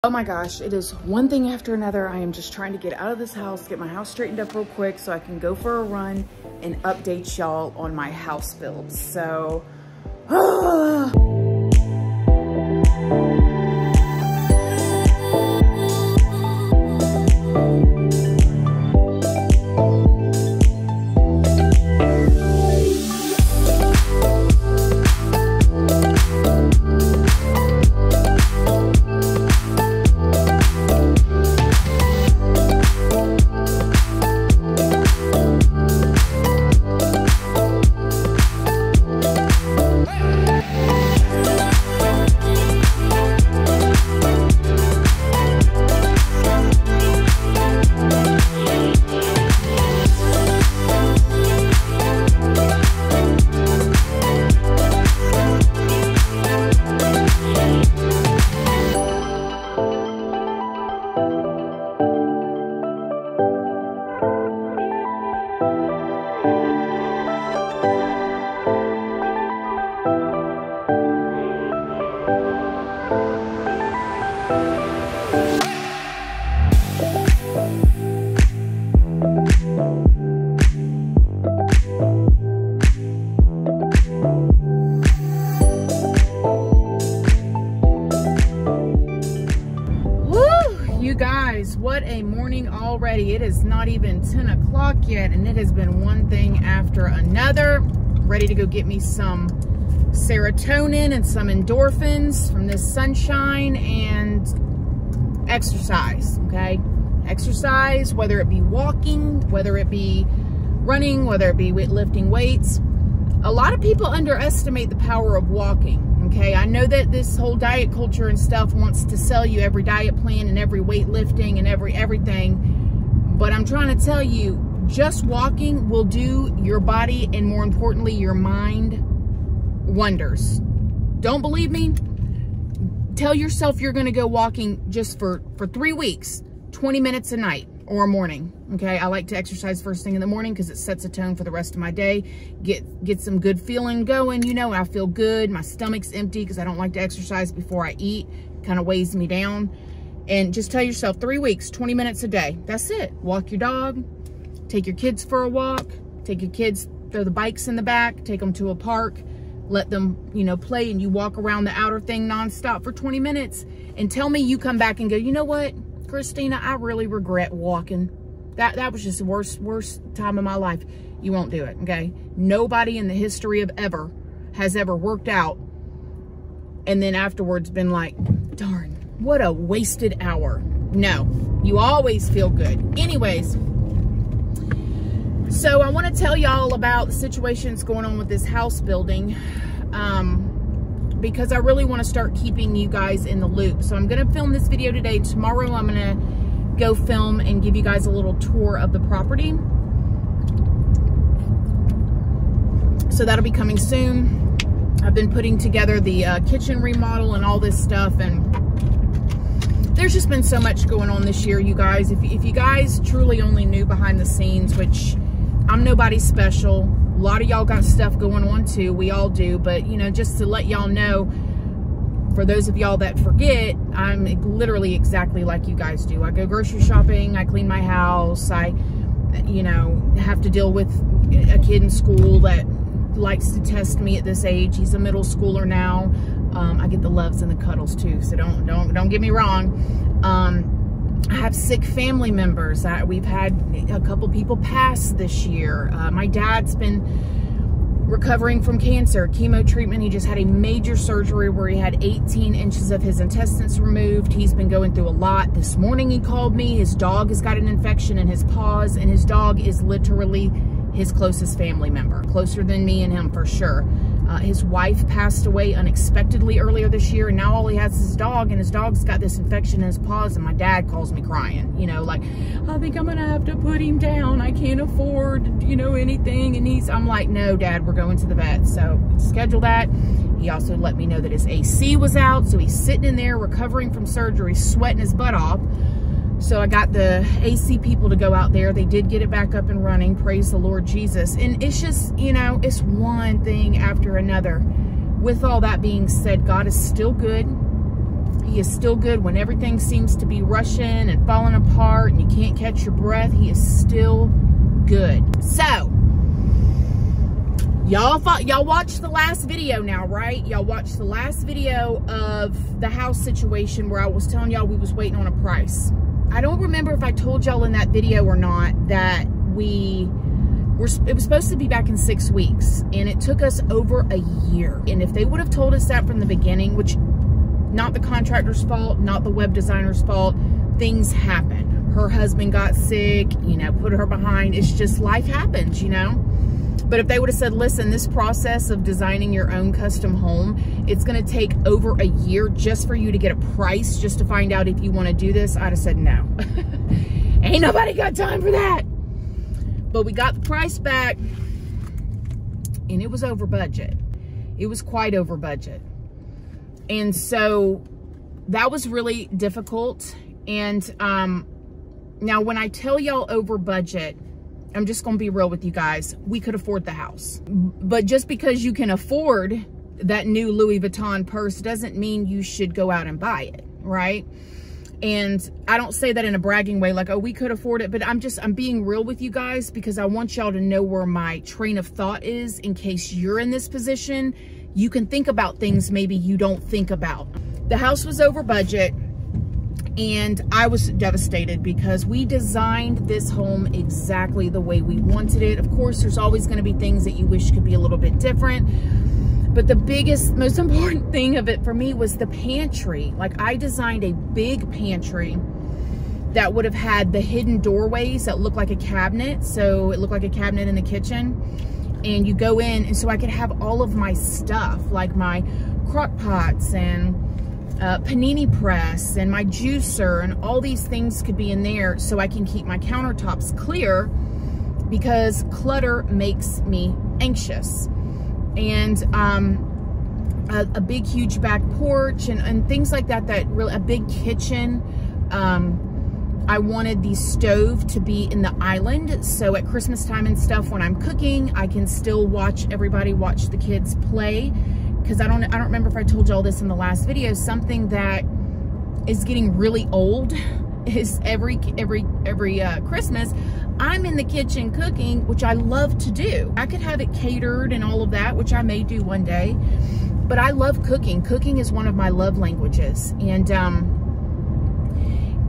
Oh my gosh, it is one thing after another. I am just trying to get out of this house, get my house straightened up real quick so I can go for a run and update y'all on my house build. So, what a morning already. It is not even 10 o'clock yet, and it has been one thing after another. Ready to go get me some serotonin and some endorphins from this sunshine and exercise, okay? Exercise, whether it be walking, whether it be running, whether it be lifting weights. A lot of people underestimate the power of walking. Okay, I know that this whole diet culture and stuff wants to sell you every diet plan and every weightlifting and everything, but I'm trying to tell you, just walking will do your body and more importantly your mind wonders. Don't believe me? Tell yourself you're going to go walking just for 3 weeks, 20 minutes a night or a morning. Okay, I like to exercise first thing in the morning because it sets a tone for the rest of my day. Get some good feeling going, you know, I feel good. My stomach's empty because I don't like to exercise before I eat. Kind of weighs me down. And just tell yourself 3 weeks, 20 minutes a day. That's it. Walk your dog, take your kids for a walk, take your kids, throw the bikes in the back, take them to a park, let them, you know, play, and you walk around the outer thing nonstop for 20 minutes and tell me you come back and go, you know what, Christina, I really regret walking. That was just the worst time of my life. You won't do it, okay? Nobody in the history of ever has ever worked out and then afterwards been like, darn, what a wasted hour. No, you always feel good. Anyways, so I want to tell y'all about the situations going on with this house building because I really want to start keeping you guys in the loop. So I'm going to film this video today. Tomorrow I'm going to go film and give you guys a little tour of the property. So that'll be coming soon. I've been putting together the kitchen remodel and all this stuff, and there's just been so much going on this year, you guys. If you guys truly only knew behind the scenes, which I'm nobody special, a lot of y'all got stuff going on too, we all do, but you know, just to let y'all know, for those of y'all that forget, I'm literally exactly like you guys do. I go grocery shopping, I clean my house, I, you know, have to deal with a kid in school that likes to test me at this age. He's a middle schooler now. I get the loves and the cuddles too, so don't get me wrong. I have sick family members. We've had a couple people pass this year. My dad's been recovering from cancer, chemo treatment. He just had a major surgery where he had 18 inches of his intestines removed. He's been going through a lot. This morning he called me. His dog has got an infection in his paws, and his dog is literally his closest family member, closer than me and him for sure. His wife passed away unexpectedly earlier this year, and now all he has is his dog, and his dog's got this infection in his paws, and my dad calls me crying, you know, like, I think I'm gonna have to put him down. I can't afford, you know, anything. And I'm like, no, Dad, we're going to the vet. So schedule that. He also let me know that his AC was out, so he's sitting in there recovering from surgery, sweating his butt off. So I got the AC people to go out there. They did get it back up and running. Praise the Lord Jesus. And it's just, you know, it's one thing after another. With all that being said, God is still good. He is still good when everything seems to be rushing and falling apart and you can't catch your breath. He is still good. So, y'all watched the last video now, right? Y'all watched the last video of the house situation where I was telling y'all we was waiting on a price. I don't remember if I told y'all in that video or not that it was supposed to be back in 6 weeks, and it took us over a year. And if they would have told us that from the beginning, which not the contractor's fault, not the web designer's fault, things happen. Her husband got sick, you know, put her behind. It's just life happens, you know. But if they would have said, listen, this process of designing your own custom home, it's going to take over a year just for you to get a price, just to find out if you want to do this, I'd have said no. Ain't nobody got time for that. But we got the price back, and it was over budget. It was quite over budget. And so that was really difficult. And now when I tell y'all over budget, I'm just going to be real with you guys. We could afford the house. But just because you can afford that new Louis Vuitton purse doesn't mean you should go out and buy it, right? And I don't say that in a bragging way, like, oh, we could afford it. But I'm being real with you guys because I want y'all to know where my train of thought is in case you're in this position. You can think about things maybe you don't think about. The house was over budget. And I was devastated because we designed this home exactly the way we wanted it. Of course, there's always going to be things that you wish could be a little bit different. But the biggest, most important thing of it for me was the pantry. Like, I designed a big pantry that would have had the hidden doorways that look like a cabinet. So it looked like a cabinet in the kitchen. And you go in, and so I could have all of my stuff, like my crock pots and panini press and my juicer, and all these things could be in there so I can keep my countertops clear, because clutter makes me anxious. And a big huge back porch and things like that, really a big kitchen. I wanted the stove to be in the island, so at Christmas time and stuff when I'm cooking, I can still watch the kids play. Because I don't remember if I told y'all this in the last video. Something that is getting really old is every Christmas, I'm in the kitchen cooking, which I love to do. I could have it catered and all of that, which I may do one day. But I love cooking. Cooking is one of my love languages. And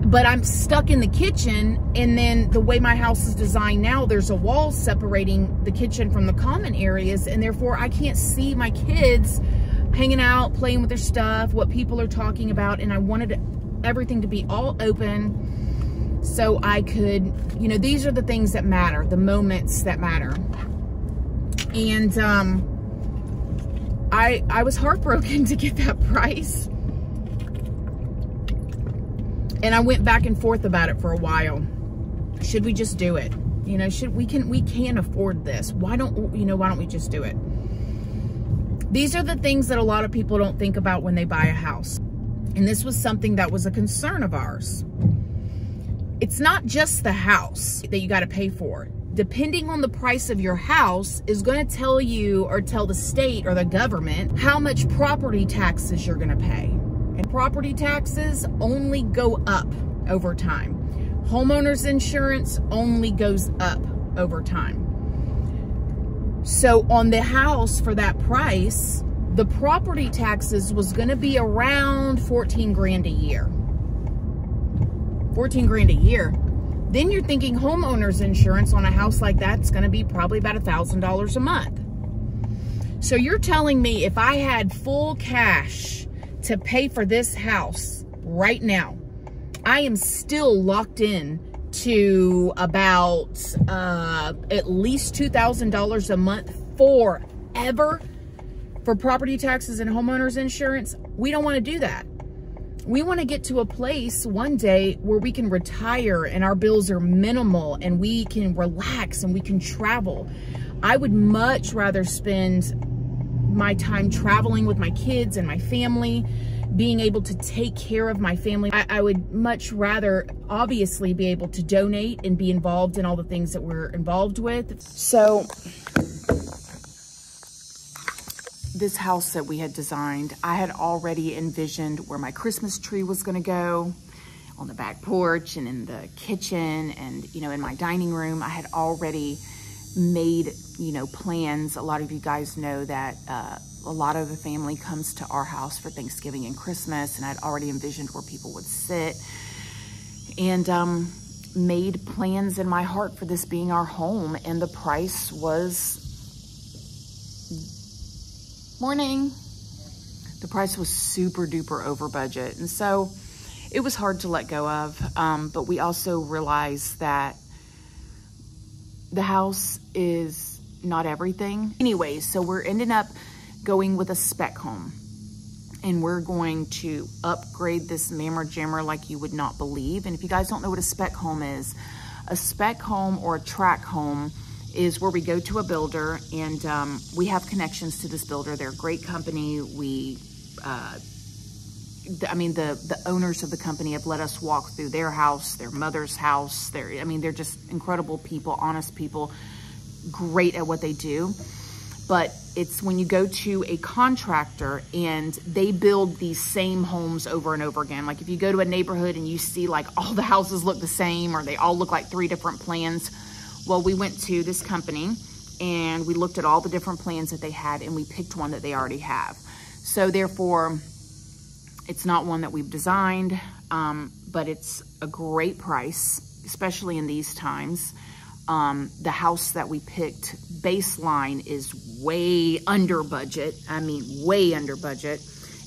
but I'm stuck in the kitchen, and then the way my house is designed now, there's a wall separating the kitchen from the common areas, and therefore I can't see my kids hanging out, playing with their stuff, what people are talking about. And I wanted everything to be all open so I could, you know, these are the things that matter, the moments that matter. And I was heartbroken to get that price. And I went back and forth about it for a while. Should we just do it? You know, we can afford this. Why don't we just do it? These are the things that a lot of people don't think about when they buy a house. And this was something that was a concern of ours. It's not just the house that you got to pay for. Depending on the price of your house is going to tell you, or tell the state or the government, how much property taxes you're going to pay. And property taxes only go up over time. Homeowners insurance only goes up over time. So on the house for that price, the property taxes was going to be around 14 grand a year. 14 grand a year. Then you're thinking homeowners insurance on a house like that's going to be probably about $1,000 a month. So you're telling me if I had full cash to pay for this house right now, I am still locked in to about at least $2,000 a month forever for property taxes and homeowners insurance. We don't want to do that. We want to get to a place one day where we can retire and our bills are minimal and we can relax and we can travel. I would much rather spend my time traveling with my kids and my family, being able to take care of my family. I would much rather obviously be able to donate and be involved in all the things that we're involved with. So this house that we had designed, I had already envisioned where my Christmas tree was gonna go, on the back porch and in the kitchen and, you know, in my dining room. I had already made, you know, plans. A lot of you guys know that a lot of the family comes to our house for Thanksgiving and Christmas, and I'd already envisioned where people would sit, and made plans in my heart for this being our home. And the price was, morning. The price was super duper over budget. And so it was hard to let go of. But we also realized that the house is not everything. Anyways, so we're ending up going with a spec home. And we're going to upgrade this mammer jammer like you would not believe. And if you guys don't know what a spec home is, a spec home or a track home is where we go to a builder, and we have connections to this builder. They're a great company. The owners of the company have let us walk through their house, their mother's house. They're just incredible people, honest people, great at what they do. But it's when you go to a contractor and they build these same homes over and over again. Like if you go to a neighborhood and you see like all the houses look the same, or they all look like 3 different plans. Well, we went to this company and we looked at all the different plans that they had, and we picked one that they already have. So therefore, it's not one that we've designed, but it's a great price, especially in these times. The house that we picked, baseline, is way under budget. I mean, way under budget.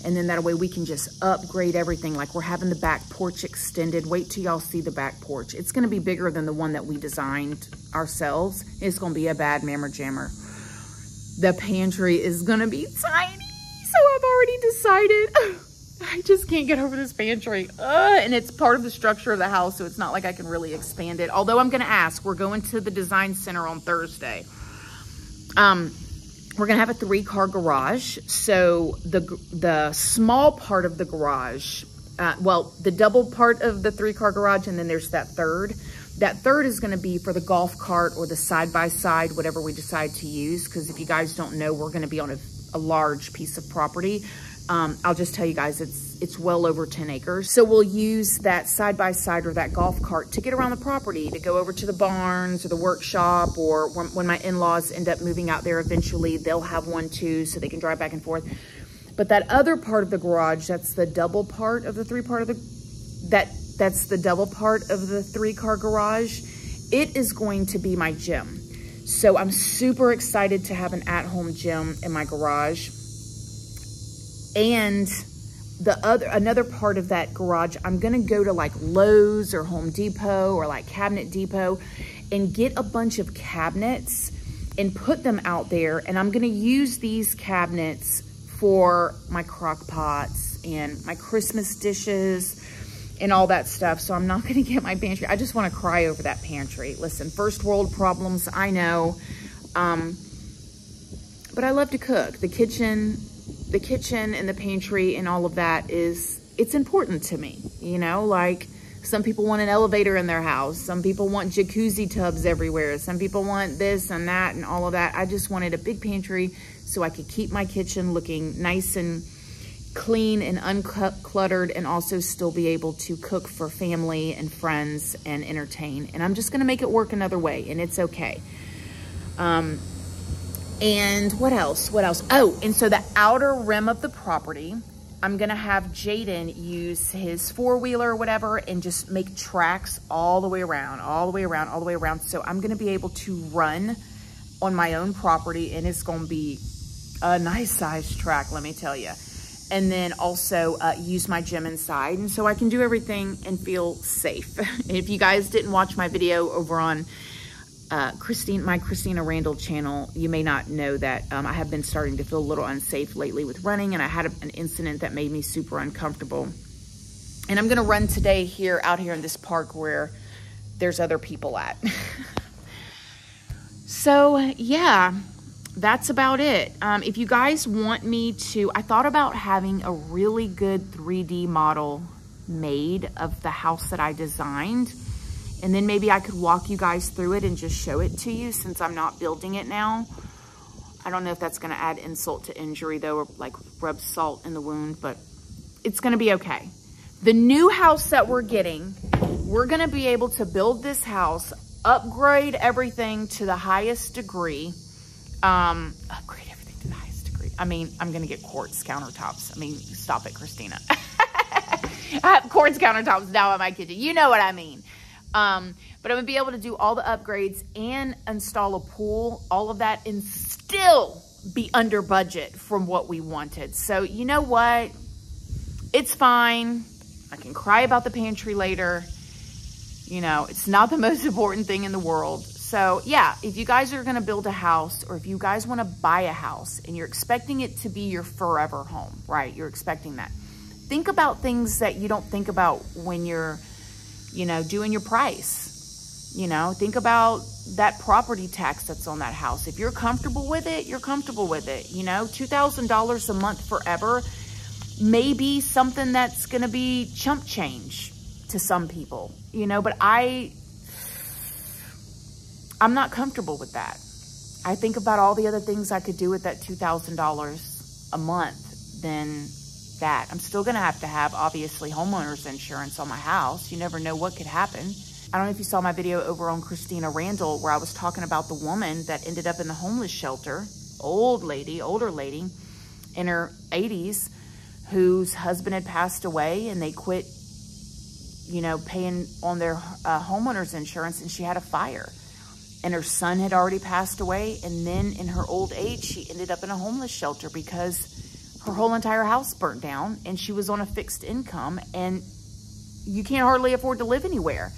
And then that way we can just upgrade everything. Like we're having the back porch extended. Wait till y'all see the back porch. It's gonna be bigger than the one that we designed ourselves. It's gonna be a bad mammer jammer. The pantry is gonna be tiny. So I've already decided. I just can't get over this pantry. And it's part of the structure of the house, so it's not like I can really expand it. Although I'm gonna ask, we're going to the design center on Thursday. We're gonna have a 3-car garage. So the small part of the garage, the double part of the 3-car garage, and then there's that third. That third is gonna be for the golf cart or the side-by-side, whatever we decide to use. Because if you guys don't know, we're gonna be on a large piece of property. I'll just tell you guys, it's well over 10 acres. So we'll use that side-by-side or that golf cart to get around the property, to go over to the barns or the workshop, or when my in-laws end up moving out there eventually, they'll have one too, so they can drive back and forth. But that other part of the garage, that's the double part of the that's the double part of the 3-car garage. It is going to be my gym. So I'm super excited to have an at-home gym in my garage. And another part of that garage, I'm gonna go to like Lowe's or Home Depot or like Cabinet Depot and get a bunch of cabinets and put them out there. And I'm gonna use these cabinets for my crock pots and my Christmas dishes and all that stuff. So I'm not gonna get my pantry. I just wanna cry over that pantry. Listen, first world problems, I know. But I love to cook. The kitchen and the pantry and all of that it's important to me. You know, like some people want an elevator in their house. Some people want jacuzzi tubs everywhere. Some people want this and that and all of that. I just wanted a big pantry so I could keep my kitchen looking nice and clean and uncluttered, and also still be able to cook for family and friends and entertain. And I'm just gonna make it work another way, and it's okay. And what else? Oh, and so the outer rim of the property, I'm gonna have Jaden use his 4-wheeler or whatever and just make tracks all the way around. So I'm gonna be able to run on my own property, and it's gonna be a nice sized track, let me tell you. And then also use my gym inside, and so I can do everything and feel safe. If you guys didn't watch my video over on my Christina Randall channel, you may not know that I have been starting to feel a little unsafe lately with running, and I had an incident that made me super uncomfortable. And I'm gonna run today out here in this park where there's other people at. So yeah, that's about it. If you guys want me to, I thought about having a really good 3D model made of the house that I designed. And then maybe I could walk you guys through it and just show it to you, since I'm not building it now. I don't know if that's going to add insult to injury though, or like rub salt in the wound, but it's going to be okay. The new house that we're getting, we're going to be able to build this house, upgrade everything to the highest degree. Upgrade everything to the highest degree. I mean, I'm going to get quartz countertops. I mean, stop it, Christina. I have quartz countertops now in my kitchen. You know what I mean. But I'm going to be able to do all the upgrades and install a pool, all of that, and still be under budget from what we wanted. So you know what? It's fine. I can cry about the pantry later. You know, it's not the most important thing in the world. So yeah, if you guys are going to build a house, or if you guys want to buy a house and you're expecting it to be your forever home, right? You're expecting that. Think about things that you don't think about when you're, you know, doing your price. You know, think about that property tax that's on that house. If you're comfortable with it, you're comfortable with it. You know, $2,000 a month forever may be something that's going to be chump change to some people, you know, but I'm not comfortable with that. I think about all the other things I could do with that $2,000 a month than that. I'm still going to have, obviously, homeowner's insurance on my house. You never know what could happen. I don't know if you saw my video over on Christina, Randall, where I was talking about the woman that ended up in the homeless shelter, older lady in her 80s, whose husband had passed away, and they quit, you know, paying on their homeowner's insurance, and she had a fire. And her son had already passed away, and then in her old age, she ended up in a homeless shelter because her whole entire house burnt down, and she was on a fixed income, and you can't hardly afford to live anywhere.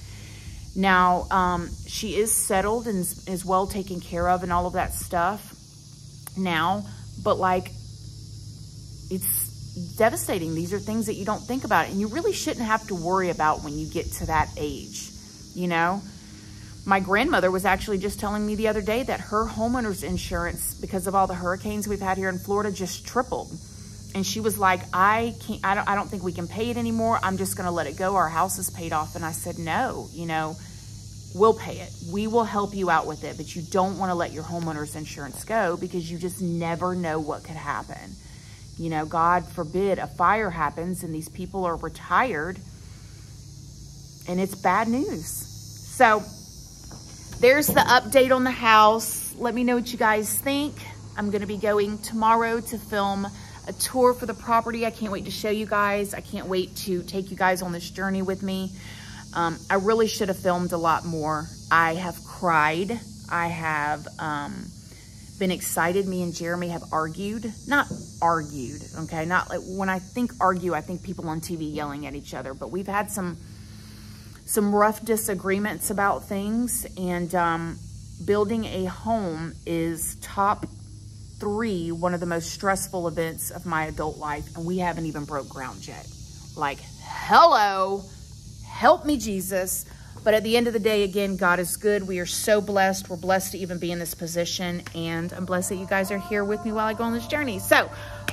Now, she is settled and is well taken care of and all of that stuff now, but like, it's devastating. These are things that you don't think about, and you really shouldn't have to worry about when you get to that age. You know, my grandmother was actually just telling me the other day that her homeowner's insurance, because of all the hurricanes we've had here in Florida, just tripled. And she was like, I don't think we can pay it anymore. I'm just going to let it go. Our house is paid off. And I said, no, you know, we'll pay it. We will help you out with it, but you don't want to let your homeowner's insurance go, because you just never know what could happen. You know, God forbid a fire happens and these people are retired, and it's bad news. So there's the update on the house. Let me know what you guys think. I'm going to be going tomorrow to film a tour for the property. I can't wait to show you guys. I can't wait to take you guys on this journey with me. I really should have filmed a lot more. I have cried. I have been excited. Me and Jeremy have argued. Not argued, okay? Not like, when I think argue, I think people on TV yelling at each other. But we've had some rough disagreements about things. And building a home is top 3, one of the most stressful events of my adult life, and we haven't even broke ground yet. Like, hello, help me, Jesus. But at the end of the day, again, God is good. We are so blessed. We're blessed to even be in this position, and I'm blessed that you guys are here with me while I go on this journey. So,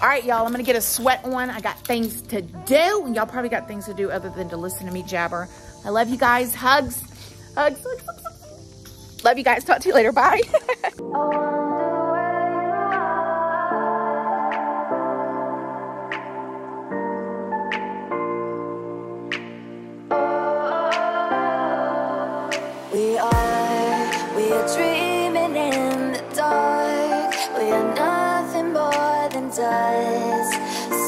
all right, y'all, I'm gonna get a sweat on. I got things to do, and y'all probably got things to do other than to listen to me jabber. I love you guys. Hugs, hugs, hugs, hugs. Love you guys. Talk to you later. Bye.